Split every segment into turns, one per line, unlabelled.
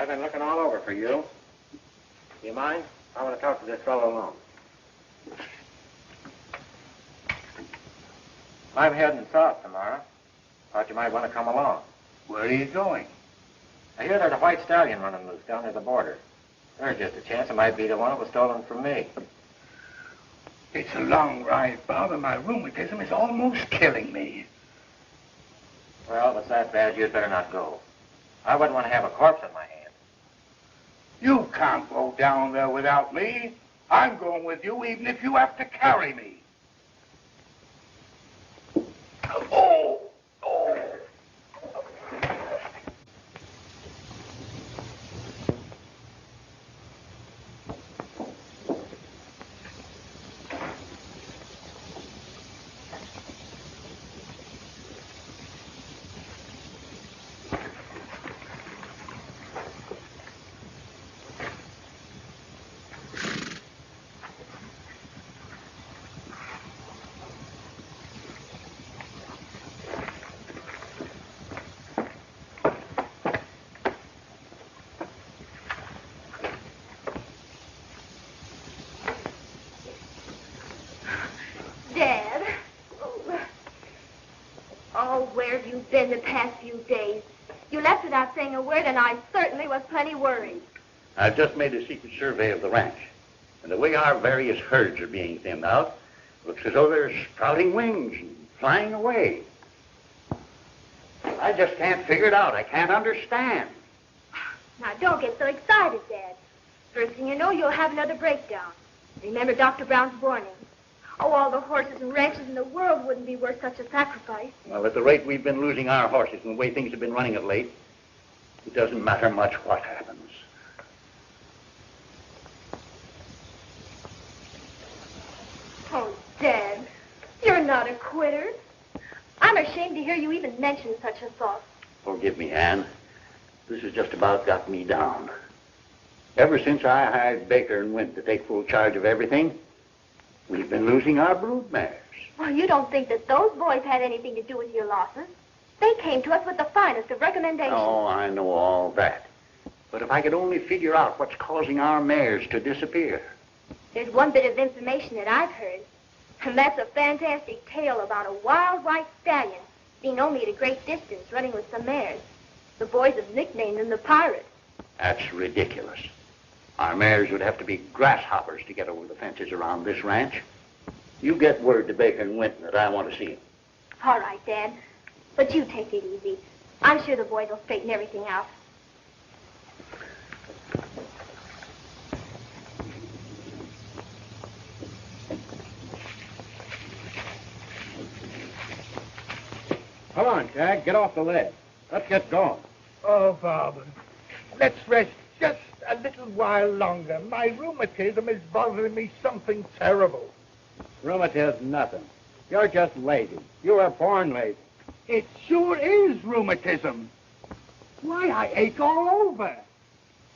I've been looking all over for you. Do you mind? I want to talk to this fellow alone. I'm heading south tomorrow. Thought you might want to come along.
Where are you going?
I hear there's a white stallion running loose down near the border. There's just a chance it might be the one that was stolen from me.
It's a long ride, Bob, and my rheumatism is almost killing me.
Well, if it's that bad, you'd better not go. I wouldn't want to have a corpse in my hand.
You can't go down there without me. I'm going with you, even if you have to carry me. Oh! Oh!
Where have you been the past few days? You left without saying a word, and I certainly was plenty worried.
I've just made a secret survey of the ranch. And the way our various herds are being thinned out, looks as though they're sprouting wings and flying away. I just can't figure it out. I can't understand.
Now, don't get so excited, Dad. First thing you know, you'll have another breakdown. Remember Dr. Brown's warning. Oh, all the horses and ranches in the world wouldn't be worth such a sacrifice.
Well, at the rate we've been losing our horses and the way things have been running of late, it doesn't matter much what happens.
Oh, Dad, you're not a quitter. I'm ashamed to hear you even mention such a thought.
Forgive me, Anne. This has just about got me down. Ever since I hired Baker and Winton to take full charge of everything, we've been losing our brood mares.
Well, you don't think that those boys had anything to do with your losses? They came to us with the finest of recommendations.
Oh, I know all that. But if I could only figure out what's causing our mares to disappear.
There's one bit of information that I've heard, and that's a fantastic tale about a wild white stallion seen only at a great distance running with some mares. The boys have nicknamed him the Pirate.
That's ridiculous. Our mares would have to be grasshoppers to get over the fences around this ranch. You get word to Baker and Winton that I want to see him.
All right, Dad. But you take it easy. I'm sure the boys will straighten everything out.
Come on, Shag. Get off the ledge. Let's get going.
Oh, Bob, let's rest just a little while longer. My rheumatism is bothering me something terrible.
Rheumatism, nothing. You're just lazy. You were born lazy.
It sure is rheumatism. Why, I ache all over.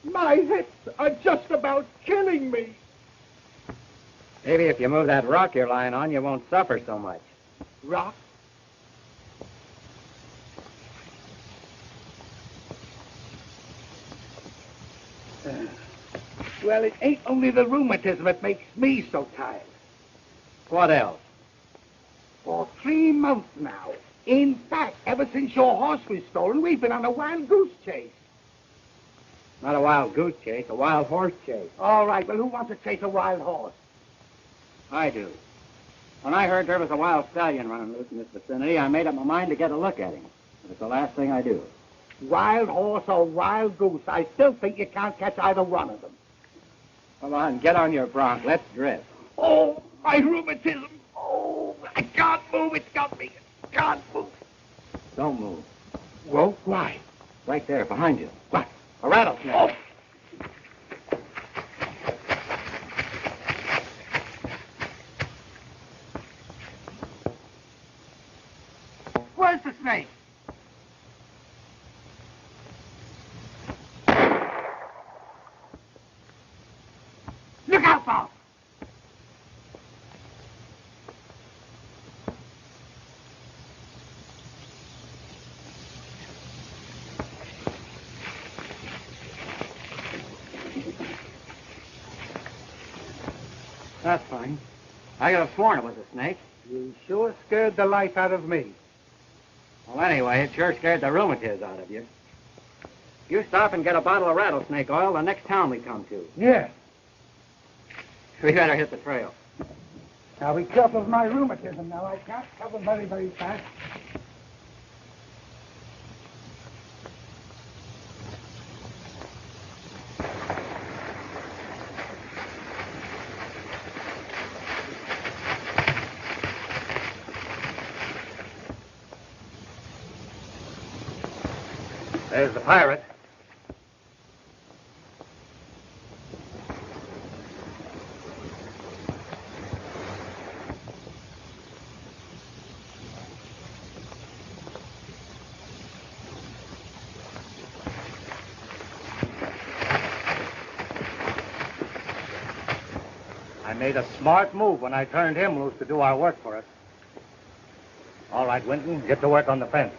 My hips are just about killing me.
Maybe if you move that rock you're lying on, you won't suffer so much.
Rock? Well, it ain't only the rheumatism that makes me so tired.
What else?
For 3 months now. In fact, ever since your horse was stolen, we've been on a wild goose chase.
Not a wild goose chase, a wild horse chase.
All right, well, who wants to chase a wild horse?
I do. When I heard there was a wild stallion running loose in this vicinity, I made up my mind to get a look at him. But it's the last thing I do.
Wild horse or wild goose, I still think you can't catch either one of them.
Come on, get on your bronc. Let's drift.
Oh, my rheumatism. Oh, I can't move. It's got me. I can't move.
Don't move.
Well, why?
Right there, behind you.
What?
A rattlesnake.
Oh. Where's the snake? Look out, Bob!
That's fine. I could have sworn it was a snake.
You sure scared the life out of me.
Well, anyway, it sure scared the rheumatiz out of you. You stop and get a bottle of rattlesnake oil the next town we come to.
Yeah.
We better hit the trail.
Now be careful of my rheumatism. Now I can't travel very, very fast.
There's the pirate.
I made a smart move when I turned him loose to do our work for us. All right, Winton, get to work on the fence.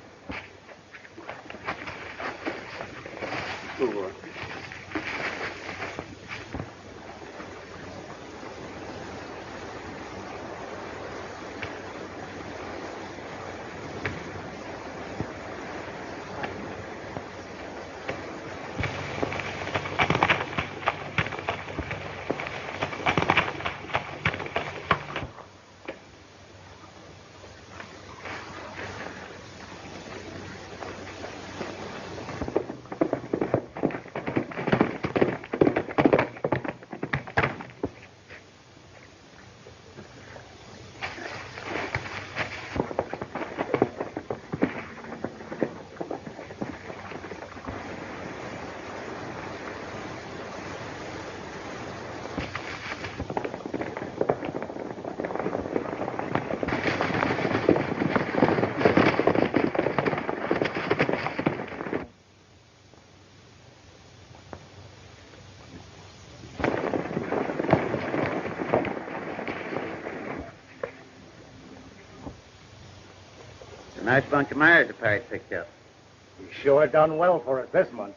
Good work. Nice bunch of mares the pirate picked up.
You sure done well for us this month.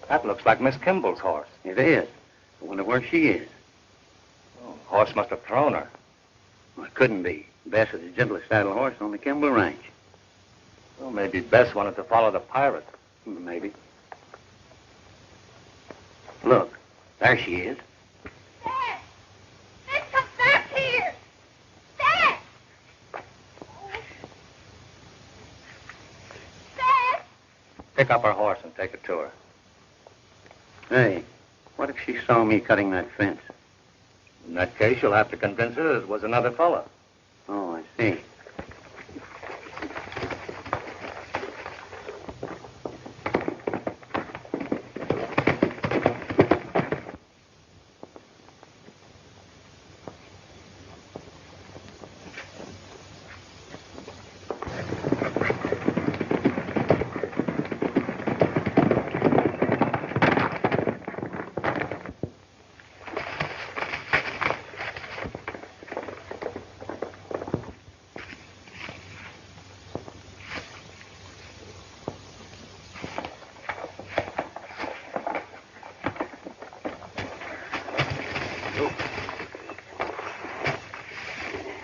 That looks like Miss Kimball's horse.
It is. I wonder where she is.
Oh, horse must have thrown her.
Well, it couldn't be. Bess is the gentlest saddle horse on the Kimball Ranch.
Well, maybe Bess wanted to follow the pirate.
Maybe. Look, there she is.
Dad! Dad, come back here! Dad! Dad!
Pick up her horse and take it to her.
Hey, what if she saw me cutting that fence?
In that case, you'll have to convince her it was another fella.
Oh, I see.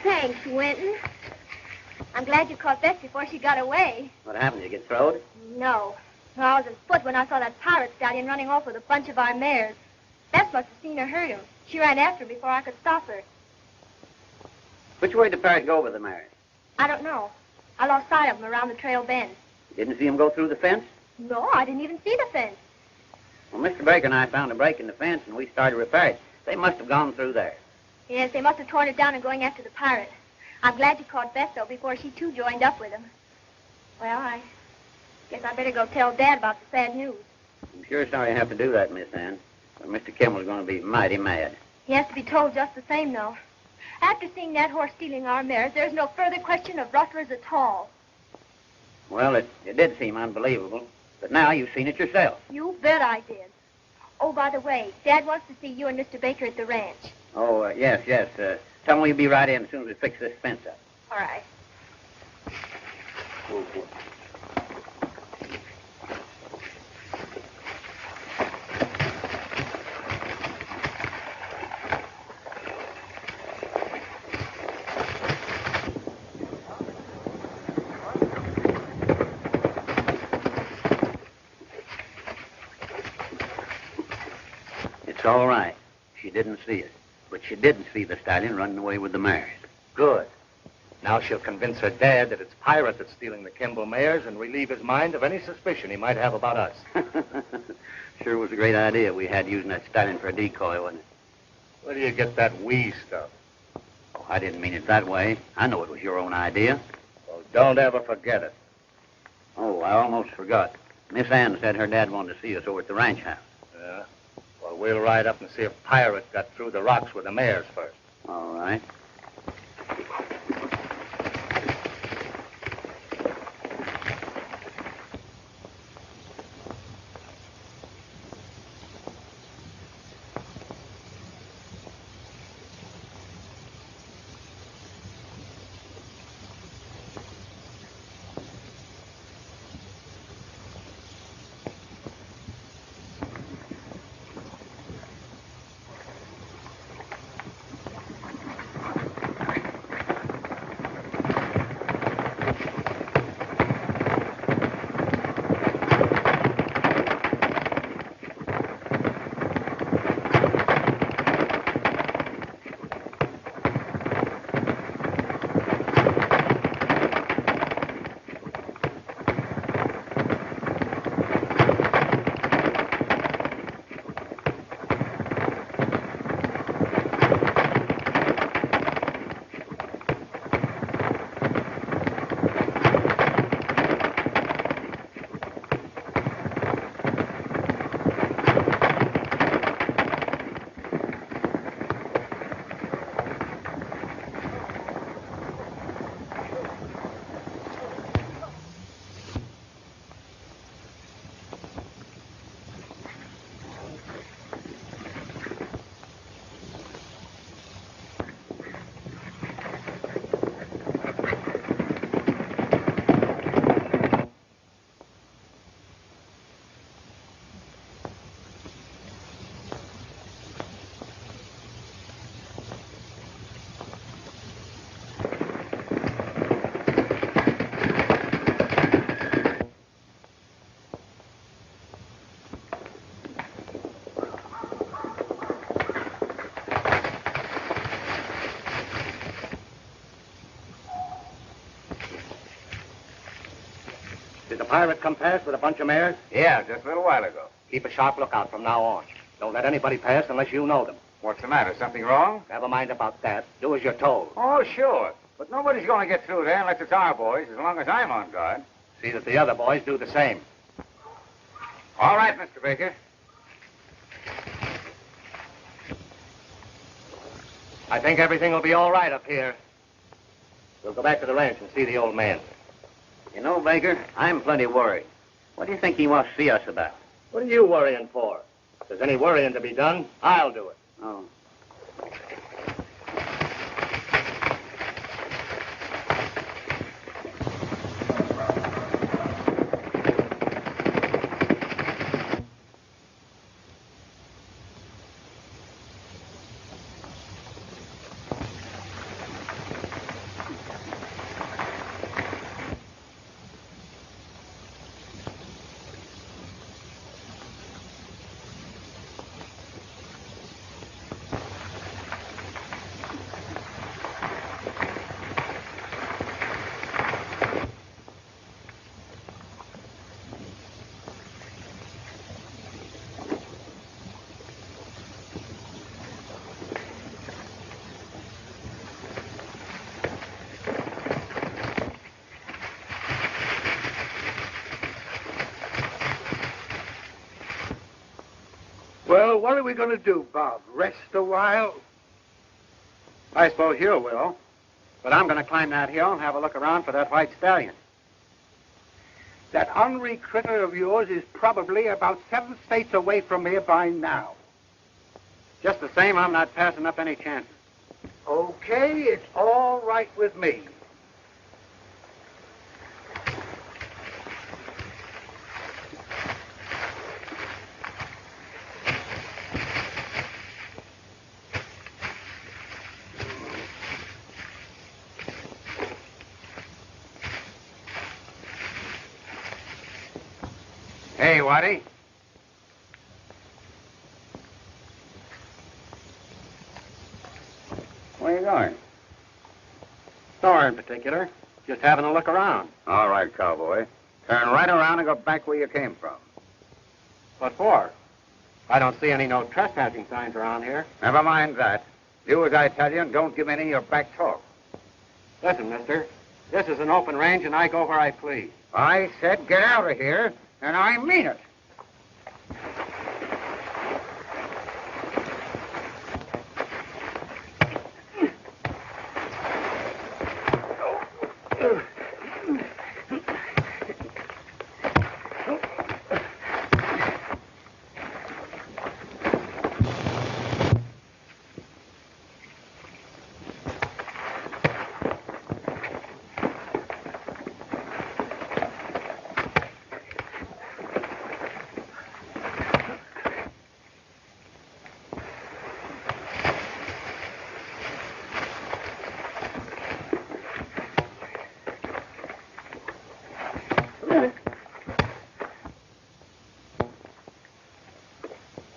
Thanks, Winton. I'm glad you caught Bess before she got away.
What happened? Did you get throwed?
No. I was at foot when I saw that pirate stallion running off with a bunch of our mares. Bess must have seen her hurt him. She ran after him before I could stop her.
Which way did the pirate go with the mares?
I don't know. I lost sight of him around the trail bend.
You didn't see him go through the fence?
No, I didn't even see the fence.
Well, Mr. Baker and I found a break in the fence, and we started repairs. They must have gone through there.
Yes, they must have torn it down and going after the pirate. I'm glad you caught Bess, though, before she, too, joined up with him. Well, I guess I better go tell Dad about the sad news.
I'm sure sorry I have to do that, Miss Ann. But Mr. Kimball's going to be mighty mad.
He has to be told just the same, though. After seeing that horse stealing our mares, there's no further question of rustlers at all.
Well, it did seem unbelievable. But now you've seen it yourself.
You bet I did. Oh, by the way, Dad wants to see you and Mr. Baker at the ranch.
Oh, yes. Tell him we'll be right in as soon as we fix this fence up.
All right.
It's all right. She didn't see it. But she did see the stallion running away with the mares.
Good. Now she'll convince her dad that it's pirate that's stealing the Kimball mares and relieve his mind of any suspicion he might have about us.
Sure was a great idea we had using that stallion for a decoy, wasn't it?
Where do you get that "we" stuff?
Oh, I didn't mean it that way. I know it was your own idea.
Well, don't ever forget it.
Oh, I almost forgot. Miss Ann said her dad wanted to see us over at the ranch house.
Yeah? Well, we'll ride up and see if pirate got through the rocks with the mares first.
All right.
Did the pirate come past with a bunch of mares?
Yeah, just a little while ago.
Keep a sharp lookout from now on. Don't let anybody pass unless you know them.
What's the matter? Something wrong?
Never mind about that. Do as you're told.
Oh, sure. But nobody's going to get through there unless it's our boys, as long as I'm on guard.
See that the other boys do the same.
All right, Mr. Baker.
I think everything will be all right up here. We'll go back to the ranch and see the old man.
You know, Baker, I'm plenty worried. What do you think he wants to see us about?
What are you worrying for? If there's any worrying to be done, I'll do it.
Oh.
What are we going to do, Bob? Rest a while?
I suppose you will. But I'm going to climb that hill and have a look around for that white stallion.
That ornery critter of yours is probably about 7 states away from here by now.
Just the same, I'm not passing up any chances.
Okay, it's all right with me.
Hey, Waddy.
Where are you going?
Nowhere in particular. Just having a look around.
All right, cowboy. Turn right around and go back where you came from.
What for? I don't see any no trespassing signs around here.
Never mind that. Do as I tell you and don't give any of your back talk.
Listen, mister. This is an open range and I go where I please.
I said get out of here, and I mean it.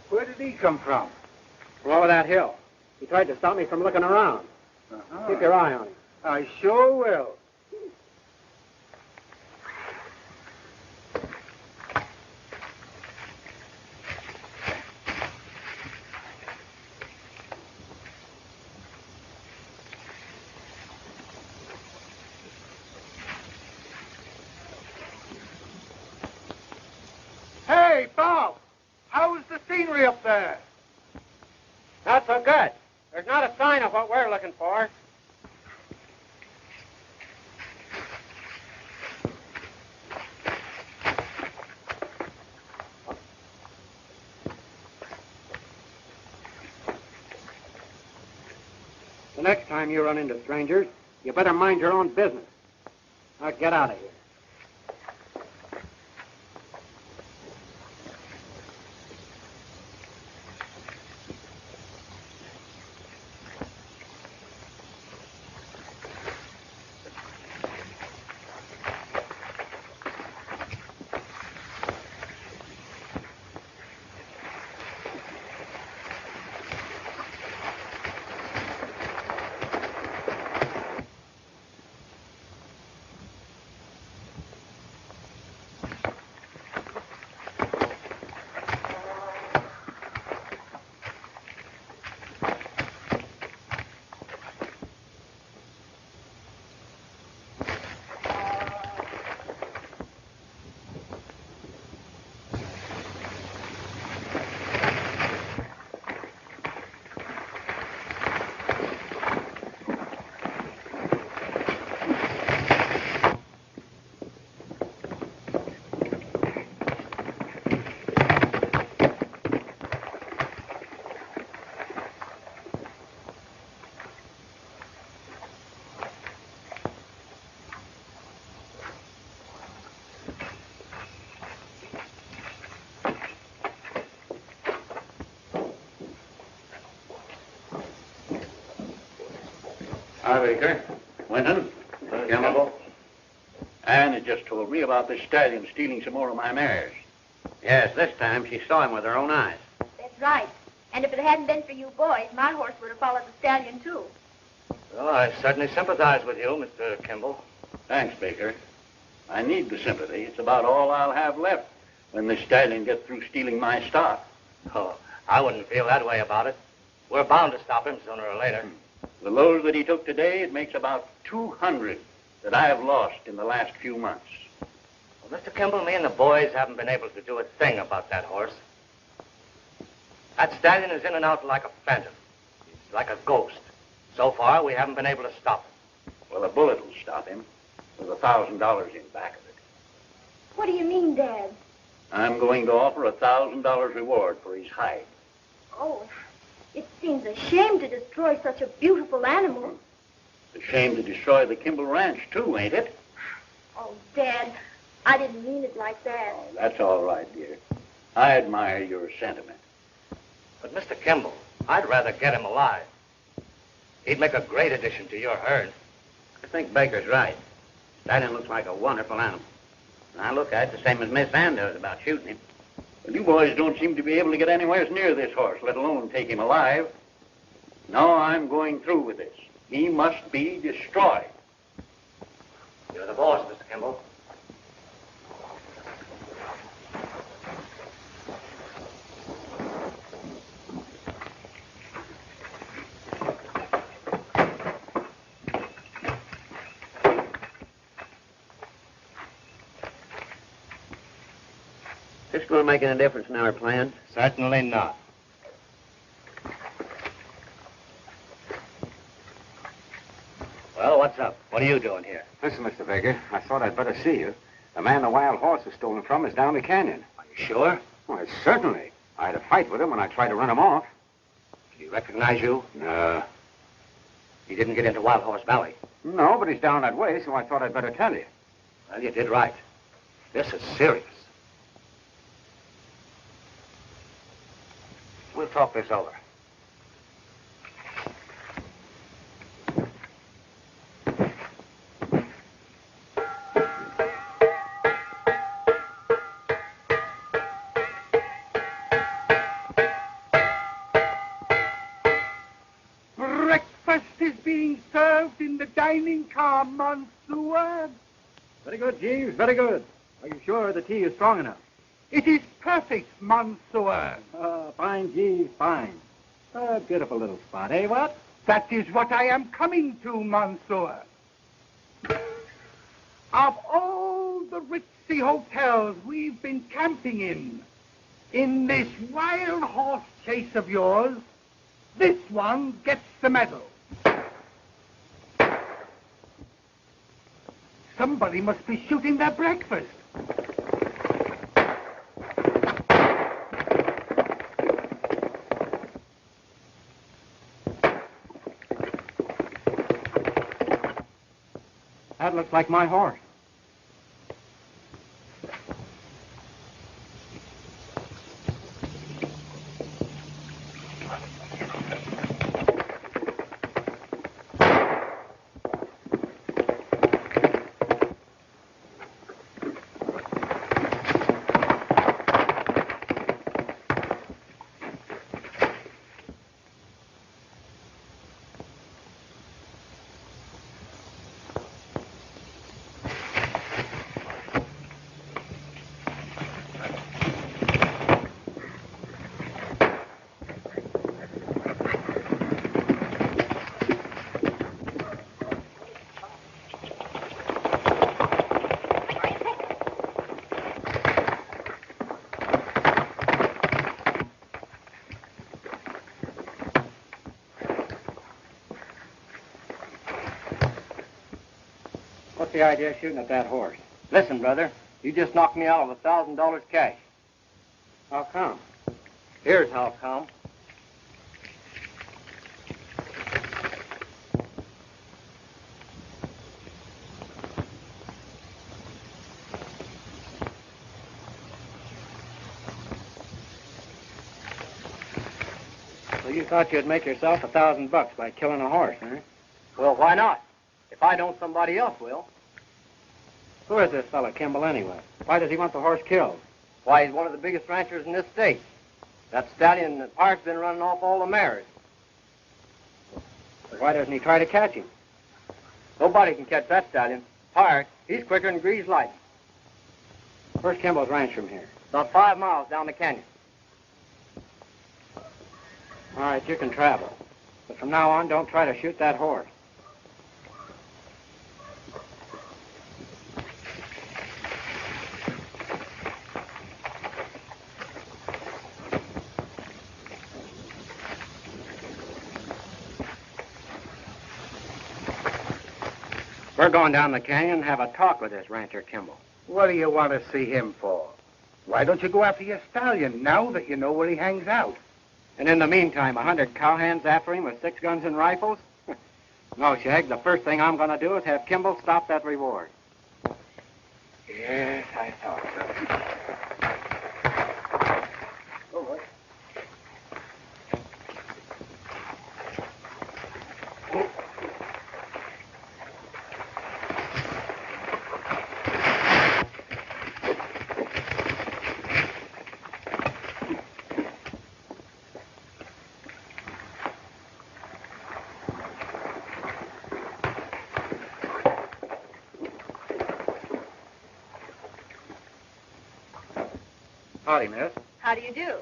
Where did he come from?
From over that hill. He tried to stop me from looking around.
Uh-huh.
Keep your eye on him.
I sure will. Hey, Bob! How's the scenery up there?
Not so good. There's not a sign of what we're looking for. The next time you run into strangers, you better mind your own business. Now get out of here.
Hi, Baker. Winton. Kimball. Anne had just told me about this stallion stealing some more of my mares.
Yes, this time she saw him with her own eyes.
That's right. And if it hadn't been for you boys, my horse would have followed the stallion, too.
Well, I certainly sympathize with you, Mr. Kimball.
Thanks, Baker. I need the sympathy. It's about all I'll have left when this stallion gets through stealing my stock.
Oh, I wouldn't feel that way about it. We're bound to stop him sooner or later.
The loads that he took today, it makes about 200 that I have lost in the last few months.
Well, Mr. Kimball, me and the boys haven't been able to do a thing about that horse. That stallion is in and out like a phantom. He's like a ghost. So far, we haven't been able to stop him.
Well, a bullet will stop him with $1,000 in back of it.
What do you mean, Dad?
I'm going to offer $1,000 reward for his hide.
Oh, it seems a shame to destroy such a beautiful animal.
It's a shame to destroy the Kimball Ranch, too, ain't it?
Oh, Dad, I didn't mean it like that.
Oh, that's all right, dear. I admire your sentiment.
But, Mr. Kimball, I'd rather get him alive. He'd make a great addition to your herd.
I think Baker's right. Stallion looks like a wonderful animal. And I look at it the same as Miss Ann does about shooting him.
Well, you boys don't seem to be able to get anywhere near this horse, let alone take him alive. No, I'm going through with this. He must be destroyed.
You're the boss, Mr. Kimball.
Is this going to make any difference in our plan?
Certainly not. Well, what's up? What are you doing here?
Listen, Mr. Baker, I thought I'd better see you. The man the wild horse was stolen from is down the canyon.
Are you sure?
Why, certainly. I had a fight with him when I tried to run him off.
Did he recognize you?
No.
He didn't get into Wild Horse Valley.
No, but he's down that way, so I thought I'd better tell you.
Well, you did right. This is serious. We'll talk this over.
Breakfast is being served in the dining car, Monsieur.
Very good, Jeeves, very good. Are you sure the tea is strong enough?
It is perfect, Monsieur.
Fine, Jeeves, fine. A beautiful little spot, eh, what?
That is what I am coming to, Monsieur. Of all the ritzy hotels we've been camping in this wild horse chase of yours, this one gets the medal. Somebody must be shooting their breakfast.
That looks like my horse. What's the idea of shooting at that horse?
Listen, brother, you just knocked me out of $1,000 cash.
How come?
Here's how come.
So you thought you'd make yourself $1,000 by killing a horse, huh?
Well, why not? If I don't, somebody else will.
Who is this fellow Kimball anyway? Why does he want the horse killed?
Why, he's one of the biggest ranchers in this state. That stallion at Park's been running off all the mares.
But why doesn't he try to catch him?
Nobody can catch that stallion. Park, he's quicker than greased lightning.
Where's Kimball's ranch from here?
About 5 miles down the canyon.
All right, you can travel. But from now on, don't try to shoot that horse. We're going down the canyon and have a talk with this rancher Kimball.
What do you want to see him for? Why don't you go after your stallion now that you know where he hangs out?
And in the meantime, 100 cowhands after him with 6 guns and rifles? No, Shag, the first thing I'm going to do is have Kimball stop that reward.
Yes, I thought so. Oh,
Howdy, miss.
How do you do?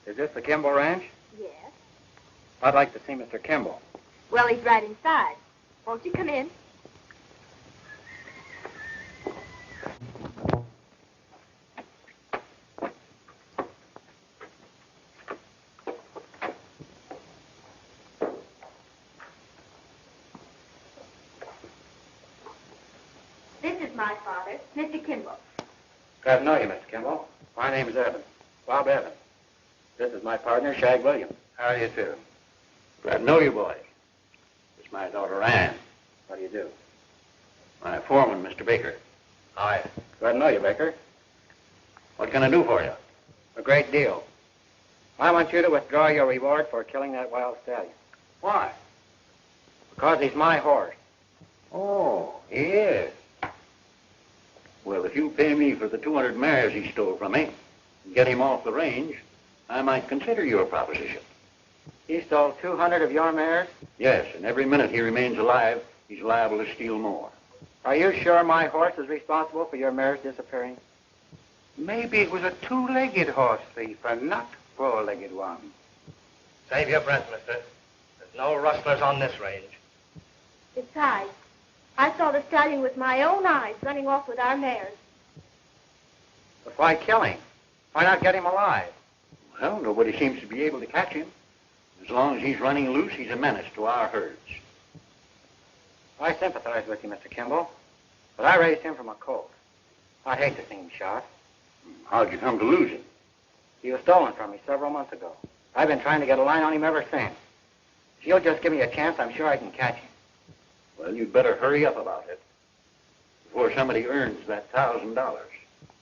Is this the Kimball Ranch?
Yes.
I'd like to see Mr. Kimball.
Well, he's right inside. Won't you come in? This is my father, Mr. Kimball.
Glad to know you, Mr. Kimball. My name is Evans. Bob Evans. This is my partner, Shag Williams.
How do you do? Glad to know you, boy. This is my daughter, Ann.
What do you do?
My foreman, Mr. Baker.
Hi. Glad to know you, Baker.
What can I do for you?
A great deal. I want you to withdraw your reward for killing that wild stallion.
Why?
Because he's my horse.
Oh, he is. Well, if you pay me for the 200 mares he stole from me and get him off the range, I might consider your proposition.
He stole 200 of your mares?
Yes, and every minute he remains alive, he's liable to steal more.
Are you sure my horse is responsible for your mares disappearing?
Maybe it was a 2-legged horse thief and not 4-legged one.
Save your breath, mister. There's no rustlers on this range.
Besides, I saw the stallion with my own eyes running off with our mares.
But why kill him? Why not get him alive?
Well, nobody seems to be able to catch him. As long as he's running loose, he's a menace to our herds.
I sympathize with you, Mr. Kimball, but I raised him from a colt. I'd hate to see him shot.
How'd you come to lose him?
He was stolen from me several months ago. I've been trying to get a line on him ever since. If you'll just give me a chance, I'm sure I can catch him.
Well, you'd better hurry up about it before somebody earns that $1,000.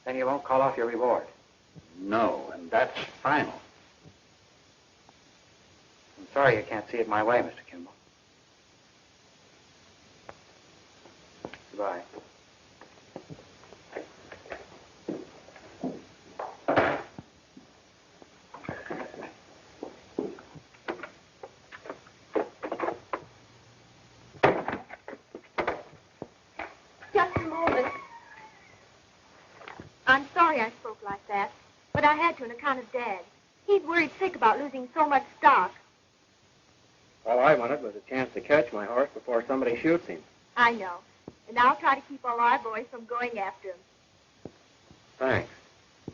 Then you won't call off your reward.
No, and that's final.
I'm sorry you can't see it my way, Mr. Kimball. Goodbye.
Just a moment. I'm sorry I spoke like that, but I had to on account of Dad. He's worried sick about losing so much stock.
All I wanted was a chance to catch my horse before somebody shoots him.
I know. And I'll try to keep all our boys from going after him.
Thanks.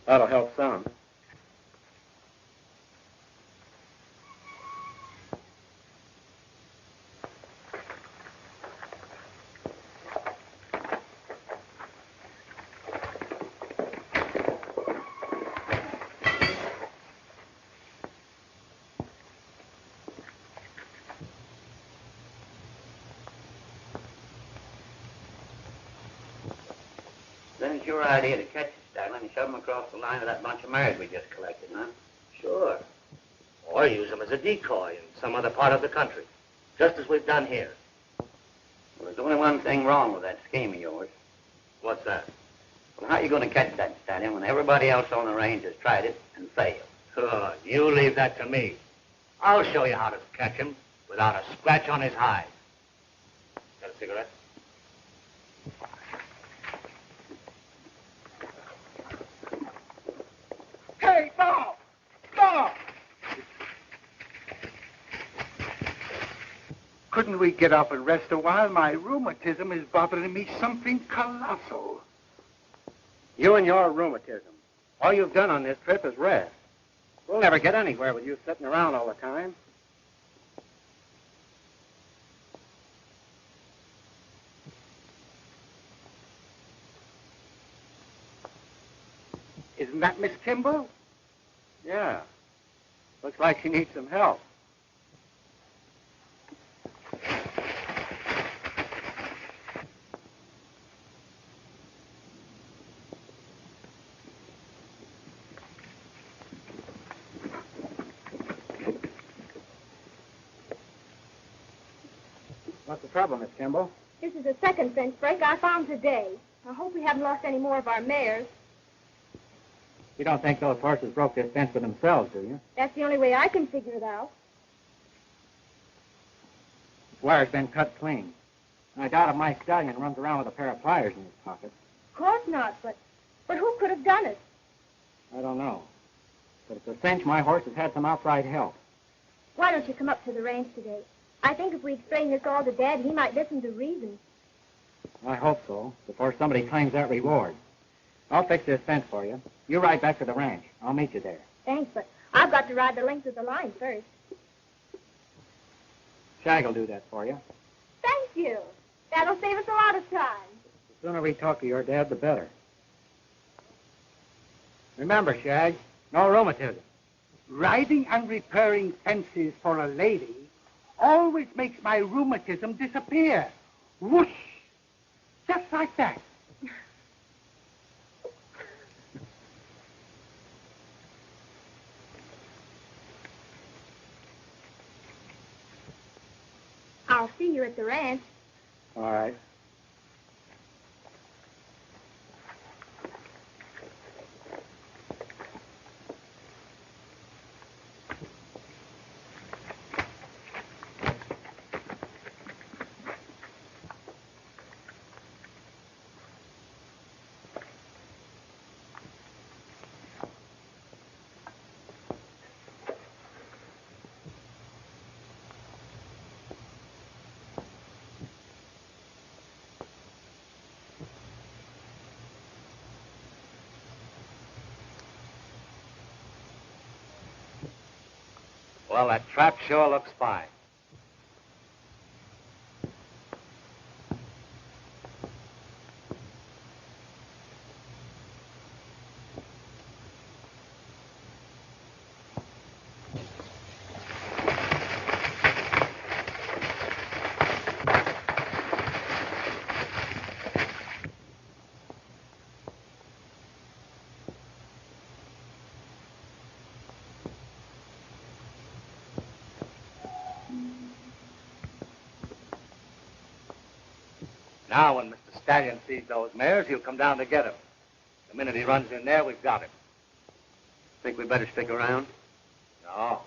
That'll help some.
Then it's your idea to catch the stallion and shove him across the line of that bunch of mares we just collected, huh?
Sure. Or use them as a decoy in some other part of the country, just as we've done here.
Well, there's only one thing wrong with that scheme of yours.
What's that?
Well, how are you going to catch that stallion when everybody else on the range has tried it and failed?
Oh, you leave that to me. I'll show you how to catch him without a scratch on his hide. Got a cigarette?
Hey, Bob! Bob! Couldn't we get up and rest a while? My rheumatism is bothering me something colossal.
You and your rheumatism. All you've done on this trip is rest. We'll never get anywhere with you sitting around all the time.
Isn't that Miss Kimball?
Yeah. Looks like she needs some help. What's the trouble, Miss Kimball?
This is the second fence break I found today. I hope we haven't lost any more of our mares.
You don't think those horses broke this fence for themselves, do you?
That's the only way I can figure it out.
This wire's been cut clean. I doubt if my stallion runs around with a pair of pliers in his pocket.
Of course not, but who could have done it?
I don't know. But it's a cinch my horse has had some outside help.
Why don't you come up to the ranch today? I think if we explain this all to Dad, he might listen to reason.
I hope so, before somebody claims that reward. I'll fix this fence for you. You ride back to the ranch. I'll meet you there.
Thanks, but I've got to ride the length of the line first.
Shag will do that for you.
Thank you. That'll save us a lot of time.
The sooner we talk to your dad, the better. Remember, Shag, no rheumatism.
Riding and repairing fences for a lady always makes my rheumatism disappear. Whoosh! Just like that.
I'll see you at the ranch.
All right.
Well, that trap sure looks fine. Now, when Mr. Stallion sees those mares, he'll come down to get them. The minute he runs in there, we've got him.
Think we better stick around?
No.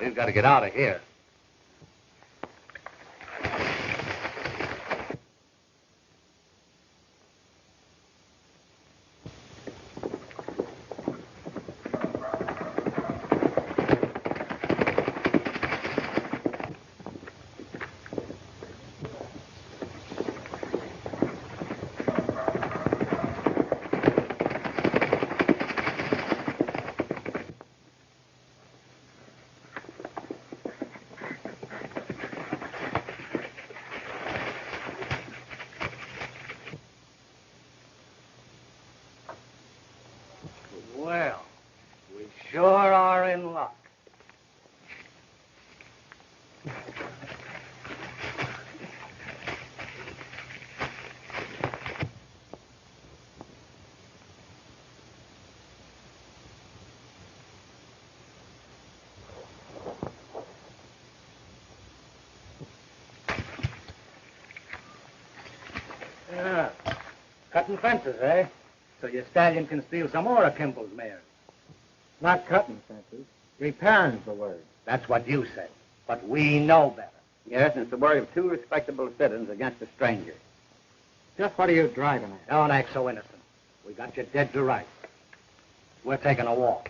We've got to get out of here. Well, we sure are in luck. Yeah. Cutting fences, eh? So your stallion can steal some more of Kimball's mares.
Not cutting fences. Repairing's the word.
That's what you say. But we know better.
Yes, and it's the worry of two respectable citizens against a stranger. Just what are you driving at?
Don't act so innocent. We got you dead to rights. We're taking a walk.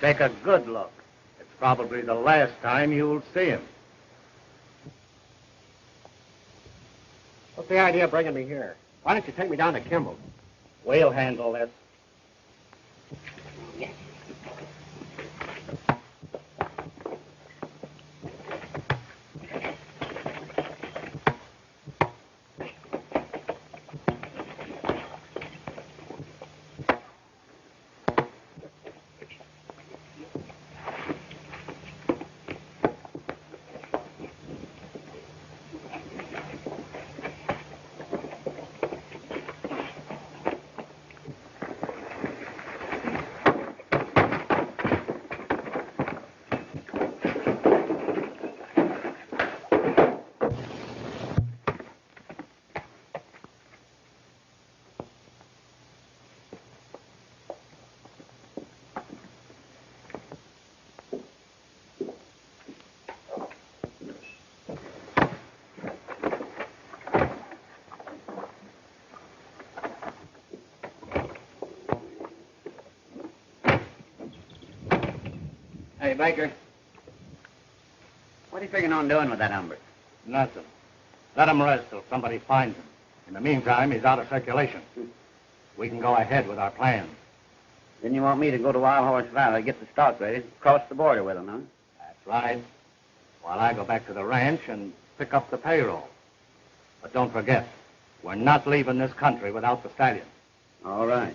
Take a good look. It's probably the last time you'll see him.
What's the idea of bringing me here? Why don't you take me down to Kimball?
We'll handle this.
Hey, Baker. What are you figuring on doing with that umber?
Nothing. Let him rest till somebody finds him. In the meantime, he's out of circulation. We can go ahead with our plans.
Then you want me to go to Wild Horse Valley, get the stock ready, cross the border with them, huh?
That's right. While I go back to the ranch and pick up the payroll. But don't forget, we're not leaving this country without the stallion.
All right.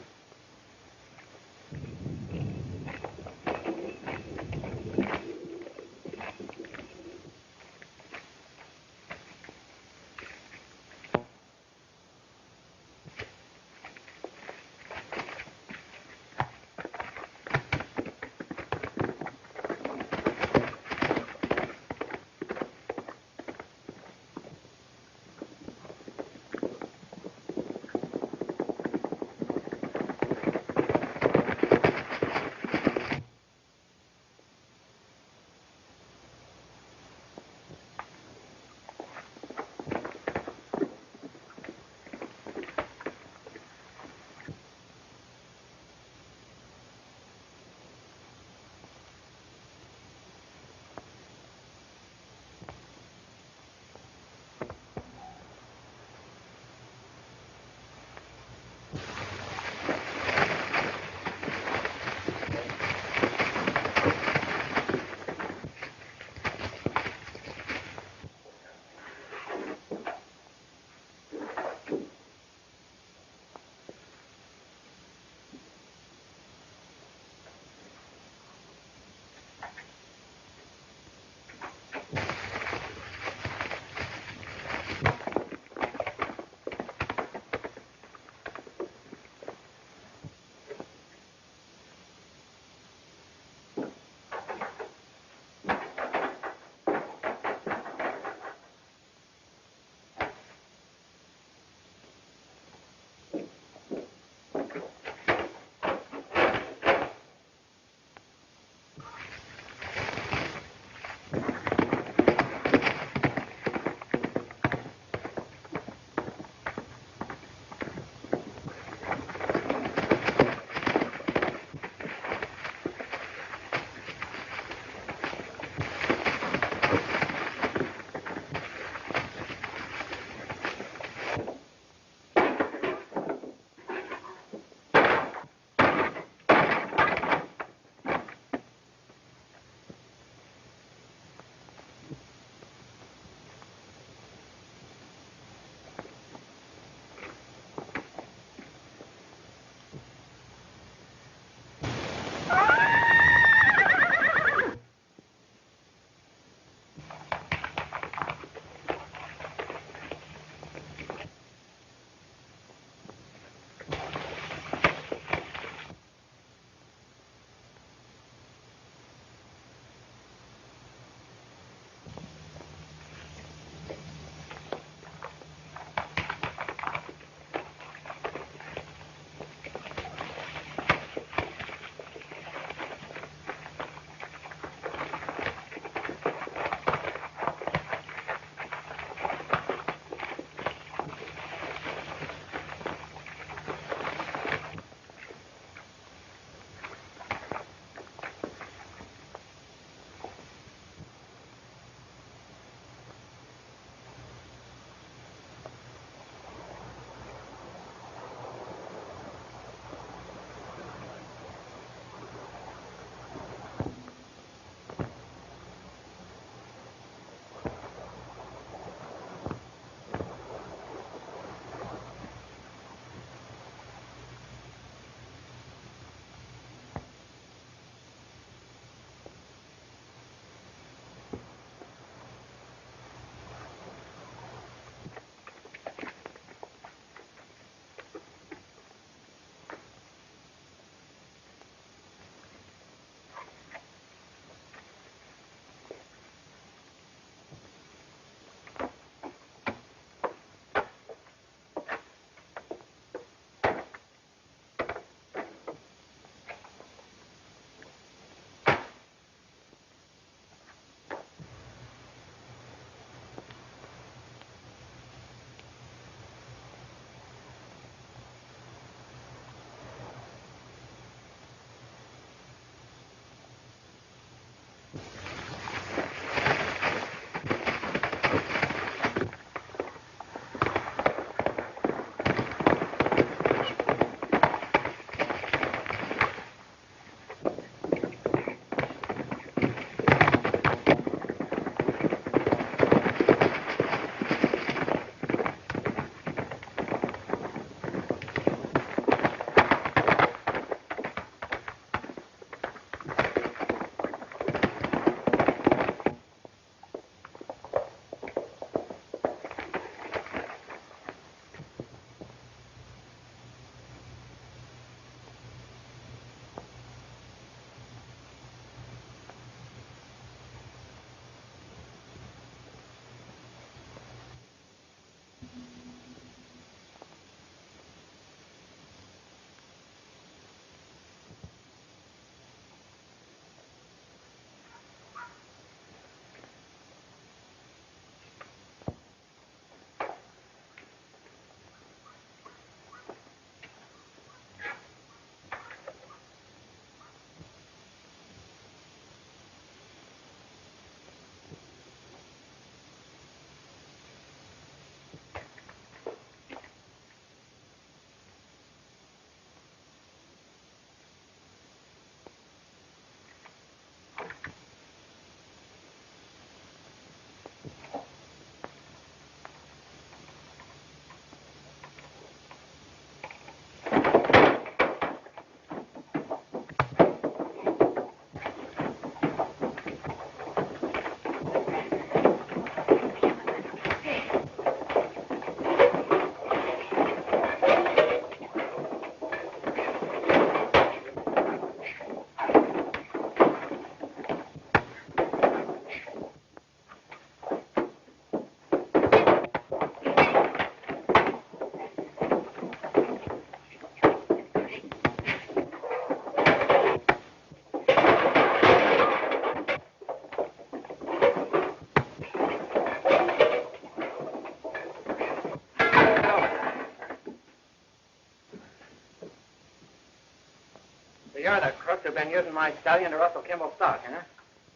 So you're the crooks who've been using my stallion to rustle Kimball's stock, huh?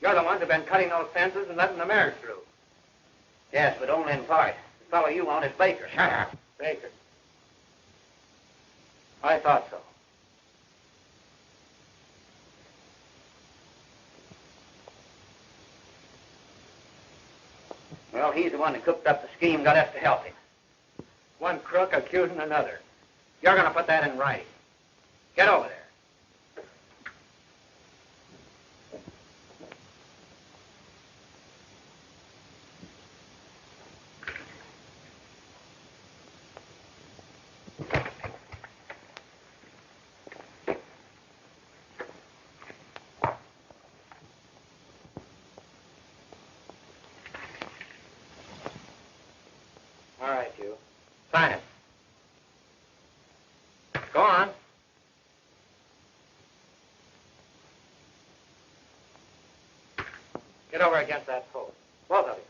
You're the ones who've been cutting those fences and letting the mares through. Yes, but only in part. The fellow you want is Baker. Shut up. Baker. I thought so. Well, he's the one that cooked up the scheme, got us to help him. One crook accusing another. You're going to put that in writing. Get over there. All right, you. Sign it. Go on. Get over against that post. Both of you.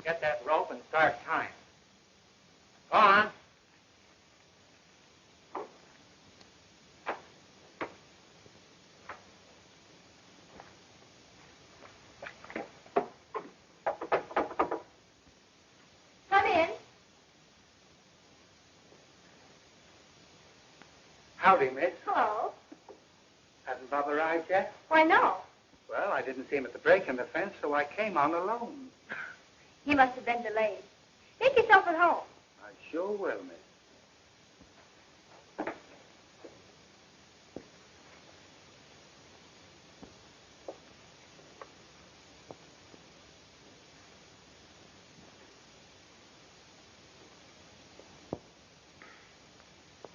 Get that rope and start tying. Go on.
Come in.
Howdy, miss.
Hello.
Hasn't Bob arrived yet?
Why, no.
Well, I didn't see him at the break in the fence, so I came on alone.
He must have been delayed. Make yourself at home.
I sure will, miss.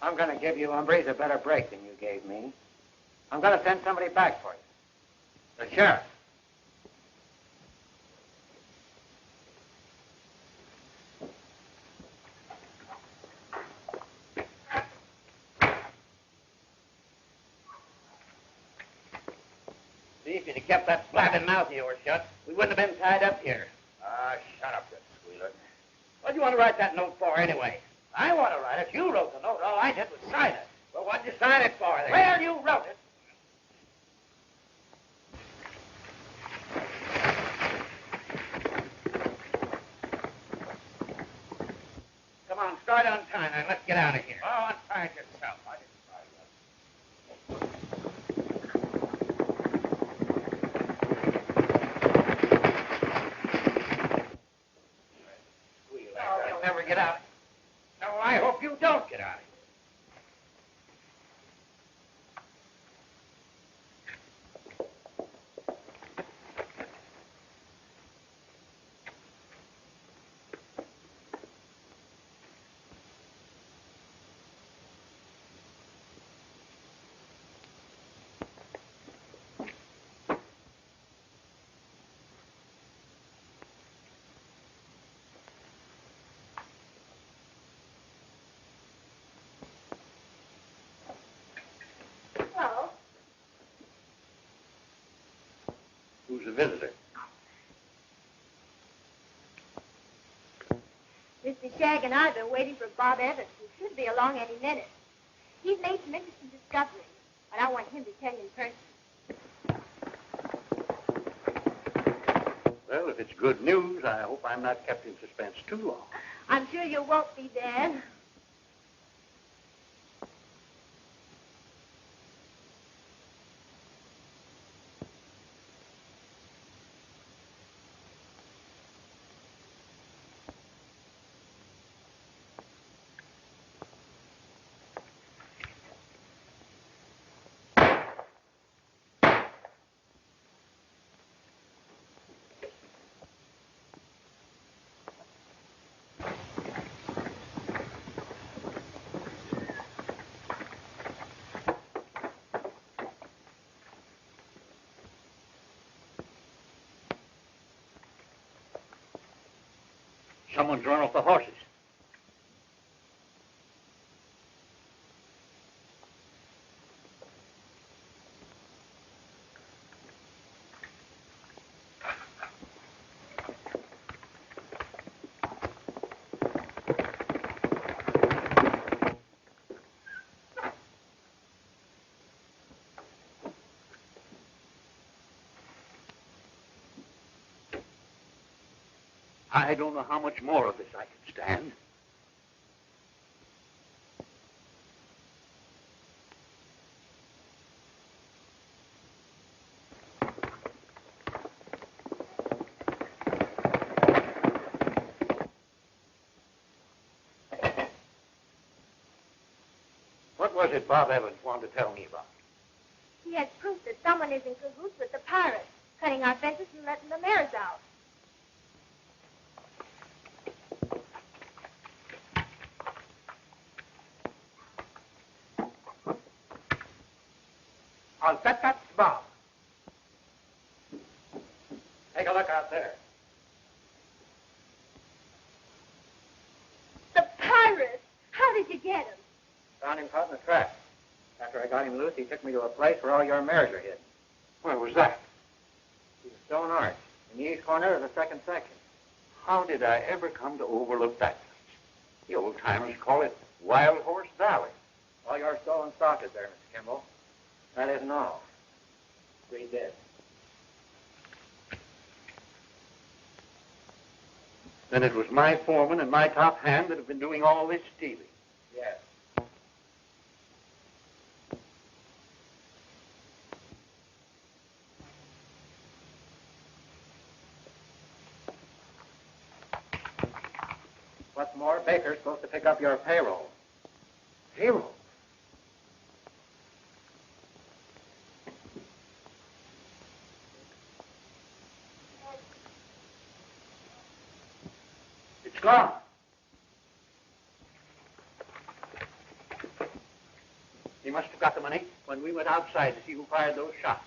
I'm going to give you hombres a better break than you gave me. I'm going to send somebody back for you. The sheriff.
See, if you'd have kept that blabbing mouth of yours shut, we wouldn't have been tied up here.
Ah, shut up, you squealer.
What'd you want to write that note for, anyway? I want to write it. You wrote the note. All I did was sign it. Well, what'd you sign it for, then? Well, you wrote it. Come on, start untying and let's get out of here. Oh, untie it yourself. I didn't try that. Oh, you'll never get out. No, I hope you don't get out of here.
Hello.
Who's the visitor?
Mr. Shag and I have been waiting for Bob Evans, who should be along any minute. He's made some interesting discoveries, but I want him to tell you in person.
Well, if it's good news, I hope I'm not kept in suspense too long.
I'm sure you won't be, Dad.
Someone's run off the horses. I don't know how much more of this I can stand. What was it Bob Evans wanted to tell me about?
He has proof that someone is in cahoots with the pirates, cutting our fences and letting the mares out.
I'll bet that's Bob.
Take a look out there.
The pirates! How did you get him?
Found him caught in the trap. After I got him loose, he took me to a place where all your mares are hidden.
Where was that?
The Stone Arch, in the east corner of the second section.
How did I ever come to overlook that place? The old-timers call it Wild Horse Valley.
All your stolen stock is there, Mr. Kimball. That isn't all. 3 dead.
Then it was my foreman and my top hand that have been doing all this stealing.
Yes. What's more, Baker's supposed to pick up your payroll.
Payroll? It's gone. He must have got the money when we went outside to see who fired those shots.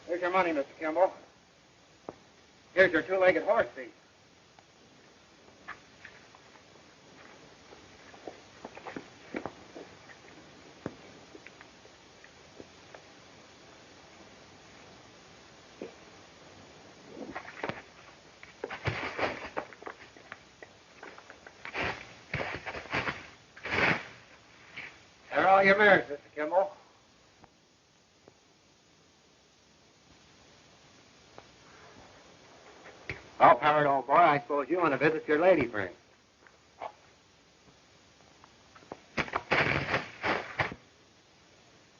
Here's your money, Mr. Kimball. Here's your 2-legged horse thief. There are all your mares, Mr. Kimball.
Well, Parrot, old boy, I suppose you want to visit your lady friend.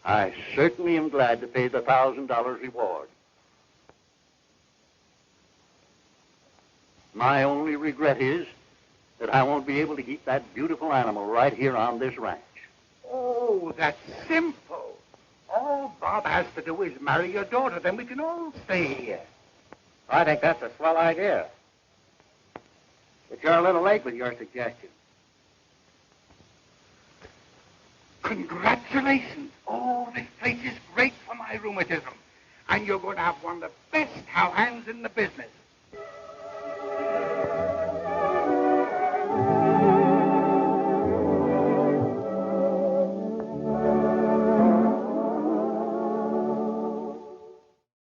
I certainly am glad to pay the $1,000 reward. My only regret is that I won't be able to keep that beautiful animal right here on this ranch.
Oh, that's simple. All Bob has to do is marry your daughter, then we can all stay here.
I think that's a swell idea. But you're a little late with your suggestion.
Congratulations. Oh, this place is great for my rheumatism. And you're going to have one of the best cowhands in the business.